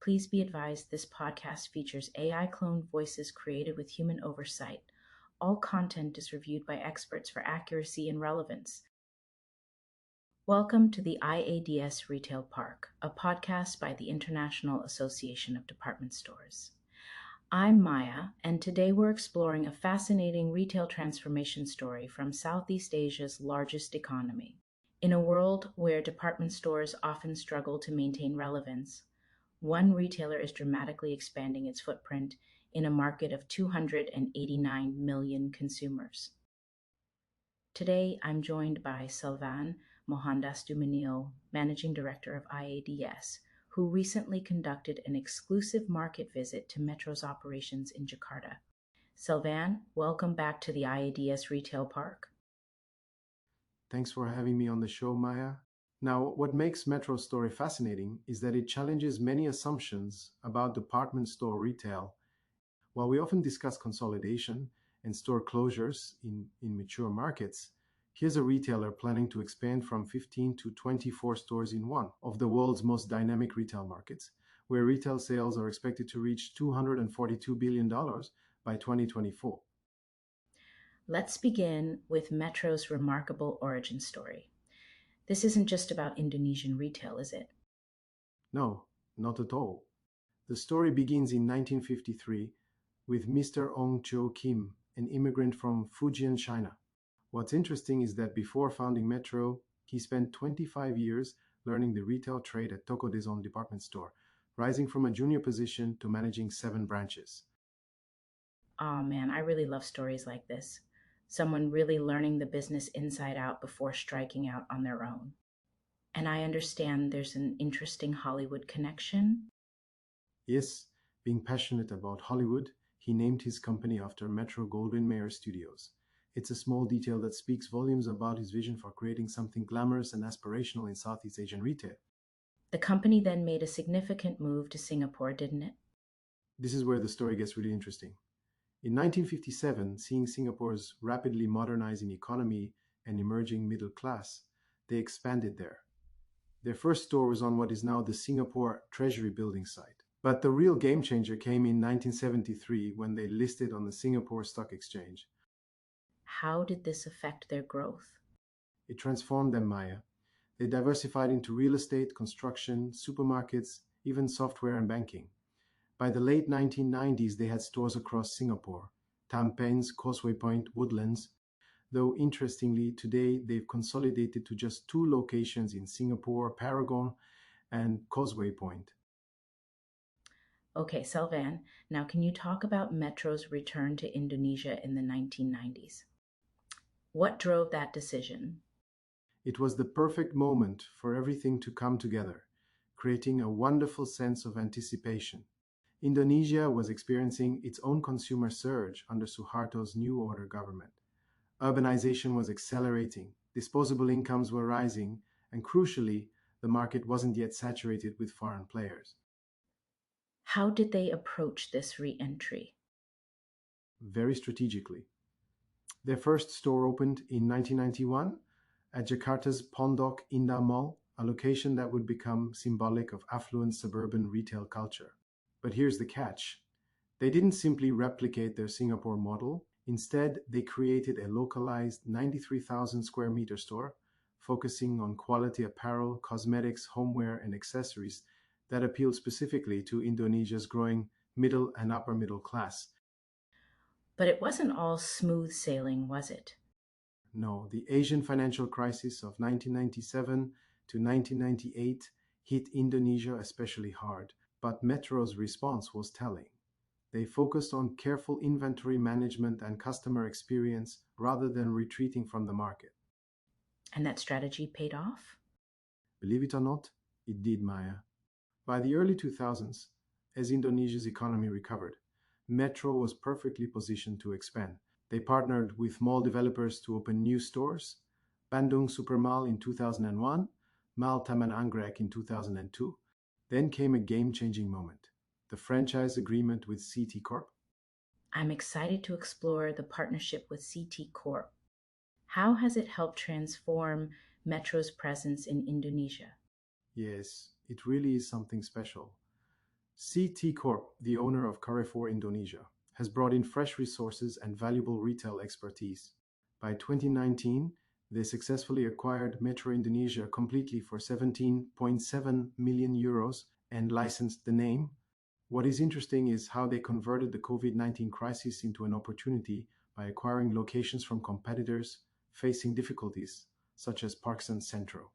Please be advised this podcast features AI cloned voices created with human oversight. All content is reviewed by experts for accuracy and relevance. Welcome to the IADS Retail Park, a podcast by the International Association of Department Stores. I'm Maya, and today we're exploring a fascinating retail transformation story from Southeast Asia's largest economy. In a world where department stores often struggle to maintain relevance, one retailer is dramatically expanding its footprint in a market of 289 million consumers. Today, I'm joined by Sylvain Mohandas Duminil, Managing Director of IADS, who recently conducted an exclusive market visit to Metro's operations in Jakarta. Sylvain, welcome back to the IADS Retail Park. Thanks for having me on the show, Maya. Now, what makes Metro's story fascinating is that it challenges many assumptions about department store retail. While we often discuss consolidation and store closures in mature markets, here's a retailer planning to expand from 15 to 24 stores in one of the world's most dynamic retail markets, where retail sales are expected to reach $242 billion by 2024. Let's begin with Metro's remarkable origin story. This isn't just about Indonesian retail, is it? No, not at all. The story begins in 1953 with Mr. Ong Cho Kim, an immigrant from Fujian, China. What's interesting is that before founding Metro, he spent 25 years learning the retail trade at Toko Dezon department store, rising from a junior position to managing 7 branches. Oh man, I really love stories like this. Someone really learning the business inside out before striking out on their own. And I understand there's an interesting Hollywood connection. Yes, being passionate about Hollywood, he named his company after Metro Goldwyn Mayer Studios. It's a small detail that speaks volumes about his vision for creating something glamorous and aspirational in Southeast Asian retail. The company then made a significant move to Singapore, didn't it? This is where the story gets really interesting. In 1957, seeing Singapore's rapidly modernizing economy and emerging middle class, they expanded there. Their first store was on what is now the Singapore Treasury Building site. But the real game changer came in 1973 when they listed on the Singapore Stock Exchange. How did this affect their growth? It transformed them, Maya. They diversified into real estate, construction, supermarkets, even software and banking. By the late 1990s, they had stores across Singapore, Tampines, Causeway Point, Woodlands. Though interestingly, today they've consolidated to just 2 locations in Singapore, Paragon and Causeway Point. Okay, Sylvain, now can you talk about Metro's return to Indonesia in the 1990s? What drove that decision? It was the perfect moment for everything to come together, creating a wonderful sense of anticipation. Indonesia was experiencing its own consumer surge under Suharto's New Order government. Urbanization was accelerating, disposable incomes were rising, and crucially, the market wasn't yet saturated with foreign players. How did they approach this re-entry? Very strategically. Their first store opened in 1991 at Jakarta's Pondok Indah Mall, a location that would become symbolic of affluent suburban retail culture. But here's the catch. They didn't simply replicate their Singapore model. Instead, they created a localized 93,000 square meter store, focusing on quality apparel, cosmetics, homeware, and accessories that appealed specifically to Indonesia's growing middle and upper middle class. But it wasn't all smooth sailing, was it? No, the Asian financial crisis of 1997 to 1998 hit Indonesia especially hard, but Metro's response was telling. They focused on careful inventory management and customer experience rather than retreating from the market. And that strategy paid off? Believe it or not, it did, Maya. By the early 2000s, as Indonesia's economy recovered, Metro was perfectly positioned to expand. They partnered with mall developers to open new stores, Bandung Supermall in 2001, Mall Taman Anggrek in 2002. Then came a game-changing moment, the franchise agreement with CT Corp. I'm excited to explore the partnership with CT Corp. How has it helped transform Metro's presence in Indonesia? Yes, it really is something special. CT Corp, the owner of Carrefour Indonesia, has brought in fresh resources and valuable retail expertise. By 2019, they successfully acquired Metro Indonesia completely for 17.7 million euros and licensed the name. What is interesting is how they converted the COVID-19 crisis into an opportunity by acquiring locations from competitors facing difficulties, such as Parks and Centro.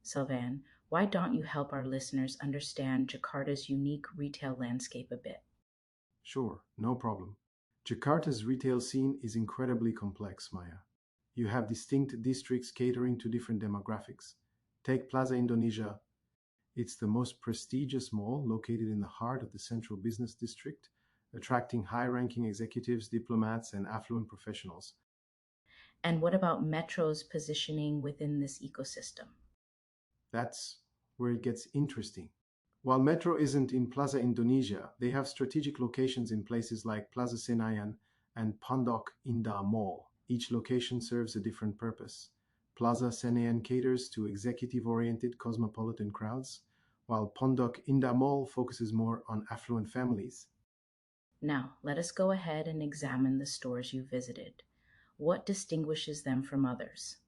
Sylvan, why don't you help our listeners understand Jakarta's unique retail landscape a bit? Sure, no problem. Jakarta's retail scene is incredibly complex, Maya. You have distinct districts catering to different demographics. Take Plaza Indonesia. It's the most prestigious mall located in the heart of the central business district, attracting high ranking executives, diplomats, and affluent professionals. And what about Metro's positioning within this ecosystem? That's where it gets interesting. While Metro isn't in Plaza Indonesia, they have strategic locations in places like Plaza Senayan and Pondok Indah Mall. Each location serves a different purpose. Plaza Senayan caters to executive-oriented cosmopolitan crowds, while Pondok Indah Mall focuses more on affluent families. Now, let us go ahead and examine the stores you visited. What distinguishes them from others?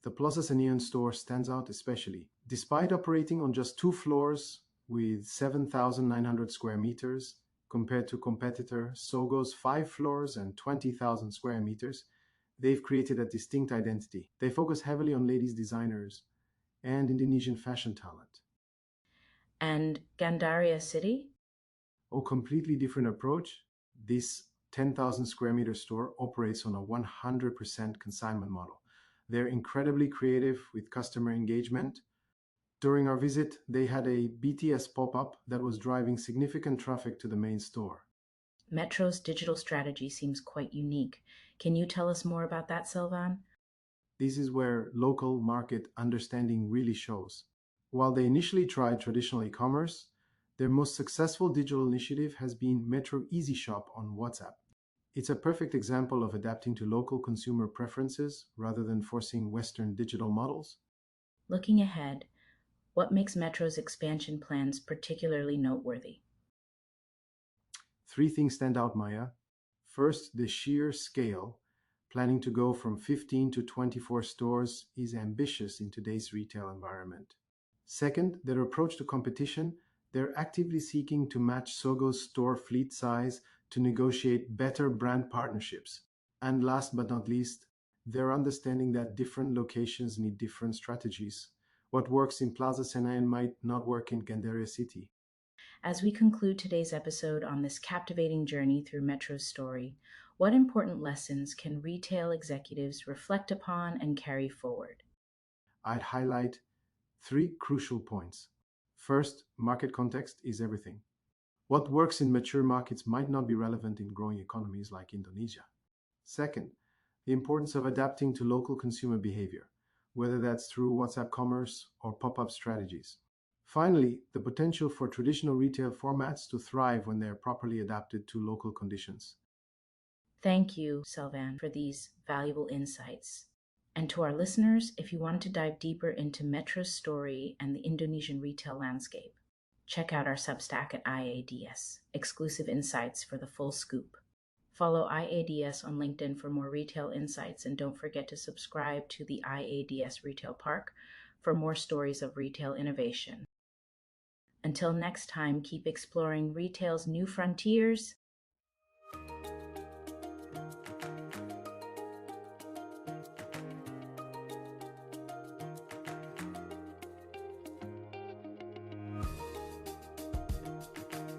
The Plaza Senayan store stands out especially. Despite operating on just two floors with 7,900 square meters, compared to competitor Sogo's 5 floors and 20,000 square meters, they've created a distinct identity. They focus heavily on ladies designers and Indonesian fashion talent. And Gandaria City? A completely different approach. This 10,000 square meter store operates on a 100% consignment model. They're incredibly creative with customer engagement. During our visit, they had a BTS pop-up that was driving significant traffic to the main store. Metro's digital strategy seems quite unique. Can you tell us more about that, Sylvan? This is where local market understanding really shows. While they initially tried traditional e-commerce, their most successful digital initiative has been Metro Easy Shop on WhatsApp. It's a perfect example of adapting to local consumer preferences rather than forcing Western digital models. Looking ahead, what makes Metro's expansion plans particularly noteworthy? Three things stand out, Maya. First, the sheer scale. Planning to go from 15 to 24 stores is ambitious in today's retail environment. Second, their approach to competition. They're actively seeking to match Sogo's store fleet size to negotiate better brand partnerships. And last but not least, their understanding that different locations need different strategies. What works in Plaza Senayan might not work in Gandaria City. As we conclude today's episode on this captivating journey through Metro's story, what important lessons can retail executives reflect upon and carry forward? I'd highlight three crucial points. First, market context is everything. What works in mature markets might not be relevant in growing economies like Indonesia. Second, the importance of adapting to local consumer behavior, whether that's through WhatsApp commerce or pop-up strategies. Finally, the potential for traditional retail formats to thrive when they are properly adapted to local conditions. Thank you, Sylvan, for these valuable insights. And to our listeners, if you want to dive deeper into Metro's story and the Indonesian retail landscape, check out our Substack at IADS, exclusive insights for the full scoop. Follow IADS on LinkedIn for more retail insights, and don't forget to subscribe to the IADS Retail Park for more stories of retail innovation. Until next time, keep exploring retail's new frontiers